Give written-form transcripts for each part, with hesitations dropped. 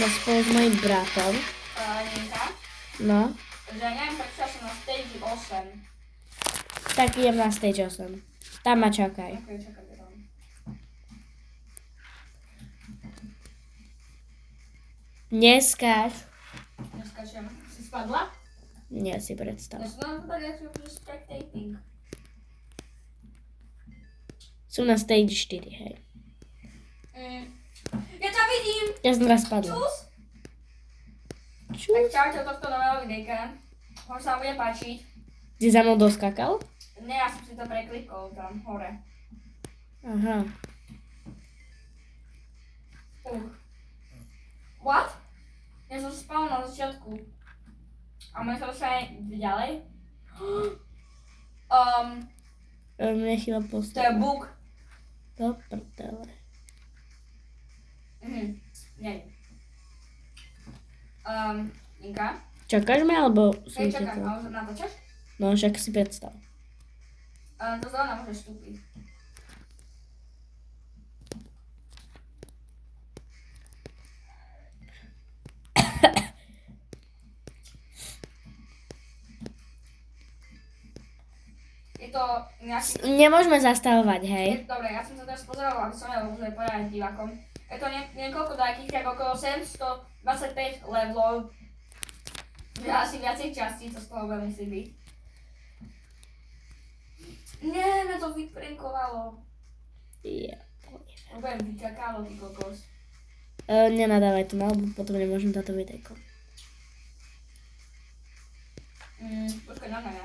doma spolu s mojim bratom. Ninka. No. Že neviem, prečo som na stage 8. Tak idem na stage 8. Tam ma čakaj. Ok, čakaj tam. Neskáč. Neskačem. Si spadla? Nie si predstav. Ja som tam povedala, že je spectating. Sú na stage 4, hej. Ja ťa vidím! Ja som raz spadla. Čus! Tak Čus. čaute od tohto nového videjka. Možno sa vám bude páčiť. Si za mnou doskakal? Ne, ja som si to preklikol tam hore. Aha. What? Ja som spal na začiatku. A môžem sa dostať aj ďalej? Mne chýba To je postav. bug. Do prdele. Nie. Inka? Čakáš ma, alebo som Hej, ťa čakám, to? ale natáčaš? No, však si predstav. To zelená môže vstúpiť. Je to nejaký... Nemôžeme zastavovať, hej? Dobre, ja som sa teraz pozerala, aby som mohol povedať divákom. Je to niekoľko nejakých, tak okolo 725 levelov. Že asi viacej častí, to z toho veľmi si byť. Nie, mňa to vyprinkovalo. Ja. Budem vyčakalo, ty kokos. Nenadávaj to na, lebo potom nemôžem táto videjko. Počkaj na mňa.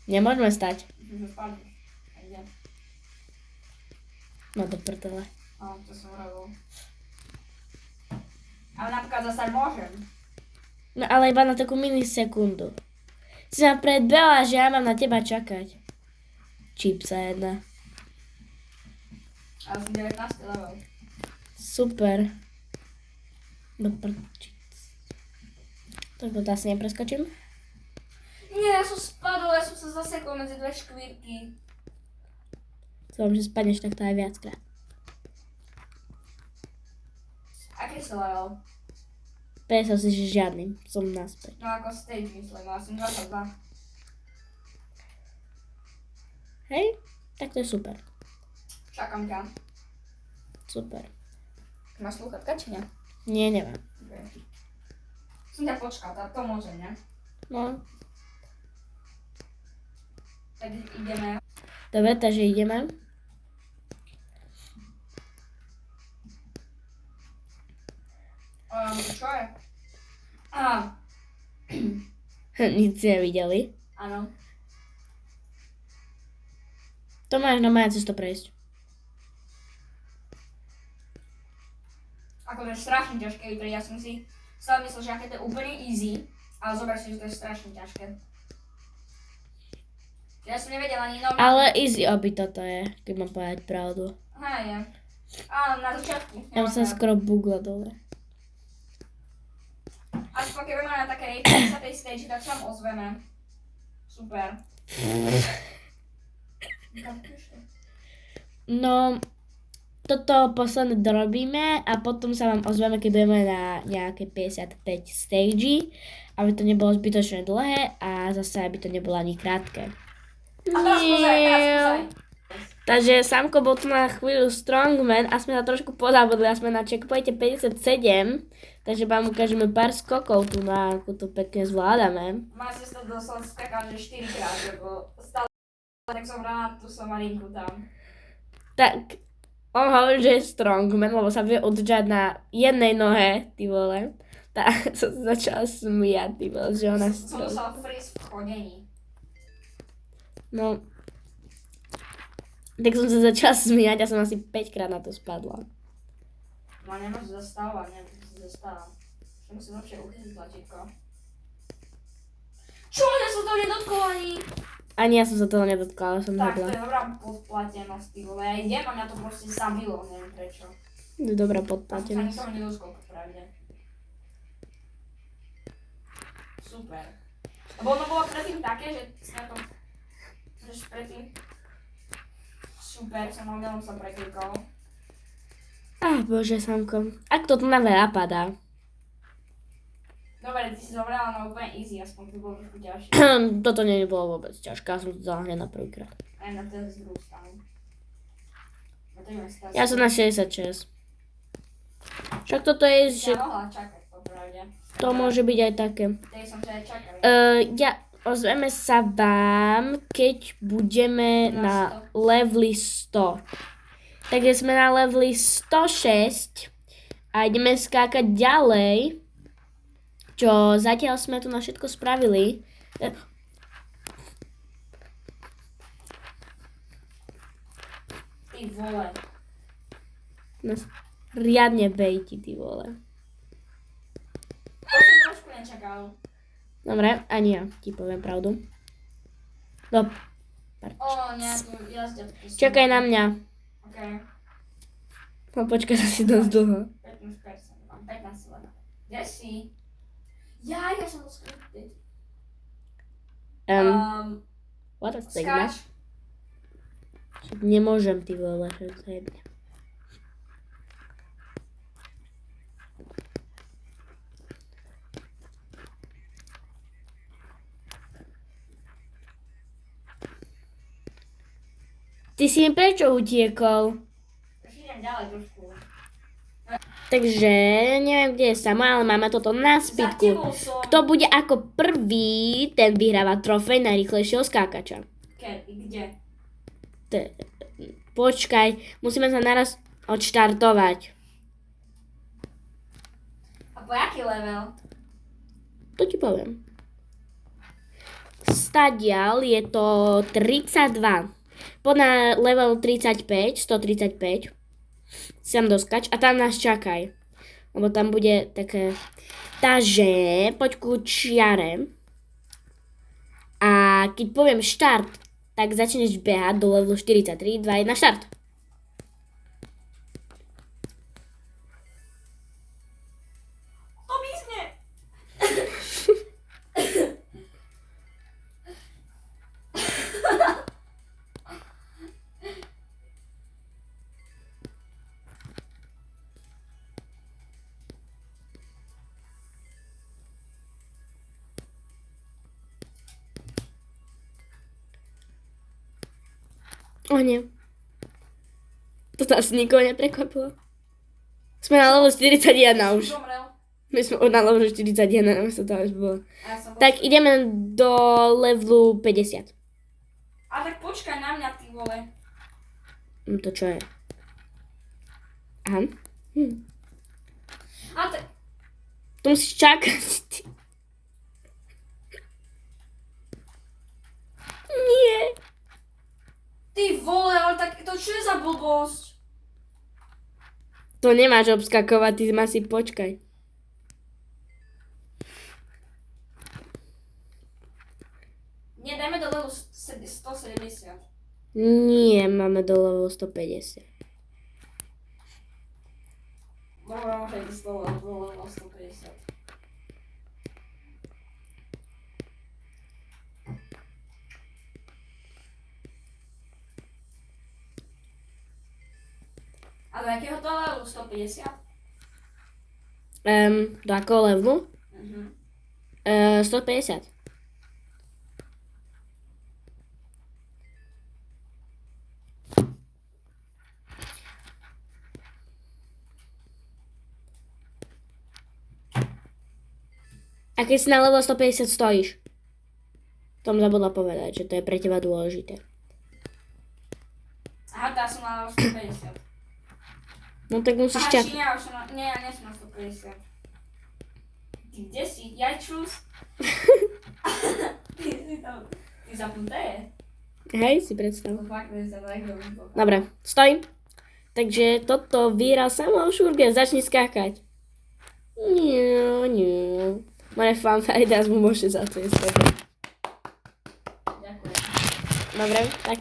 Nemôžeme stať. Myslím, že spadneš. A idem. No do prdele. To som robil. Ale napríklad zastať môžem. No ale iba na takú minisekundu. Si ma predbehla, že ja mám na teba čakať. Čipsa jedna. Ale som 19 level. Super. Do prčic. Tak to asi nepreskočím. Nie, ja som spadol, ja som sa zasekol medzi dve škvírky. Dúfam, že spadneš takto aj viackrát. Aký si level? Predstav si, že žiadny. Som naspäť. No ako stage myslím, ale som 22. Hej? Tak to je super. Čakám ťa. Super. Máš slúchatka či nie? Nie, nemám. Okay. Som ťa počkal, to môže, ne? No. Tak ideme. Dobre, takže ideme. Čo je? Nic si nevideli. Áno. To máš na moja cesto prejsť. Ako to je strašne ťažké vytriť, ja som si stále myslel, že aké to je úplne easy, ale zober si, že to je strašne ťažké. Ja som nevedela ani normálne. Ale easy oby toto je, keď mám povedať pravdu. Hej, je. Áno, na začiatku. Ja som sa skoro bugla dole. Aspoň keď budeme na takej 50. stage, tak sa vám ozveme. Super. No, toto posledné dorobíme a potom sa vám ozveme, keď budeme na nejaké 55 stage, aby to nebolo zbytočne dlhé a zase aby to nebolo ani krátke. A teraz pozeraj. Takže Samko bol tu na chvíľu strongman a sme sa trošku pozabudli a sme na checkpointe 57, takže vám ukážeme pár skokov tu na, ako to pekne zvládame. Máš si to doslova skakal, že 4 krát, lebo stále tak som rána tú somarinku tam. Tak, on hovorí, že je strongman, lebo sa vie udržať na jednej nohe, ty vole. Tak som sa začala smiať, ty vole, že ona Som musela freeze v chodení. No, tak som sa začala smiať a som asi 5 krát na to spadla. No nemáš zastávať, nemáš zastávať. Že musím lepšie uchytiť tlačítko. Čo? Ja som to nedotkol ani! Ani ja som sa toho nedotkla, ale som Tak, to hodla. je dobrá podplatenosť, ty vole. Ja idem a mňa to proste zabilo, neviem prečo. To je dobrá Ja som sa podplatenosť. nikoho nedoskol, popravde. Super. Lebo ono bolo predtým také, že si na tom... Že predtým... Super, som modelom sa preklikol. Bože, Samko. Ak to tu na veľa padá. Dobre, ty si zobrala na úplne easy, aspoň to bolo trošku ťažšie. Toto nebolo vôbec ťažké, ja som to dala hneď na prvýkrát. Aj na ten z druhú stranu. A to ideme stáť. Ja som na 66. Však toto je, že Ja mohla čakať, popravde. to môže byť aj také. Tej som sa aj čakala. Ozveme sa vám, keď budeme na leveli 100. Takže sme na leveli 106 a ideme skákať ďalej. Čo zatiaľ sme tu na všetko spravili. Ty vole. Nás riadne bejti, ty vole. To som trošku nečakal. Dobre, ani ja ti poviem pravdu. No, Nejakú jazdia. čakaj na mňa. Okay. No počkaj, to si dosť dlho. 15%, mám 15 let. Kde si? Ja som to scripted. What a signal. Skáč. Nemôžem, ty vole, že zajebne. Ty si mi prečo utiekol? Už idem ďalej trošku. Takže neviem, kde je Samo, ale máme toto na spýtku. Za tebou som. Kto bude ako prvý, ten vyhráva trofej najrýchlejšieho skákača. Kde? Počkaj, musíme sa naraz odštartovať. A po jaký level? To ti poviem. Stadial je to 32. Na level 35, 135. Sem doskač a tam nás čakaj. Lebo tam bude také... Takže poď ku čiare. A keď poviem štart, tak začneš behať do levelu 43, 2, 1, štart. To mízne! O nie. Toto asi nikoho neprekvapilo. Sme na level 41 už. Zomrel. My sme na level 41, už to už bolo. A ja som Tak ideme do levelu 50. A tak počkaj na mňa, ty vole. To čo je? Aha. A tak... Tu musíš čakať. Nie. Ty vole, ale tak to čo je za blbosť? To nemáš obskakovať, ty ma si počkaj. Nie, dajme do levelu 170. Nie, máme do levelu 150. Dobre, môže ísť do levelu 150. A do jakého to levelu? 150? Do akého levelu? 150. A keď si na level 150 stojíš? Tom zabudla povedať, že to je pre teba dôležité. Aha, tá som na 150. No tak musíš Aha, čakať. či ja už som na... Nie, ja nie som na 150. Ty kde si? Ja čus. Ty si tam... Ty zapnuté. Hej, si predstav. To fakt nie sa tak robí. Dobre, stojím. Takže toto vyhral Samo Šurger, začni skákať. Nie. Moje fanfare dás mu môže za to je sebe. Ďakujem. Dobre, tak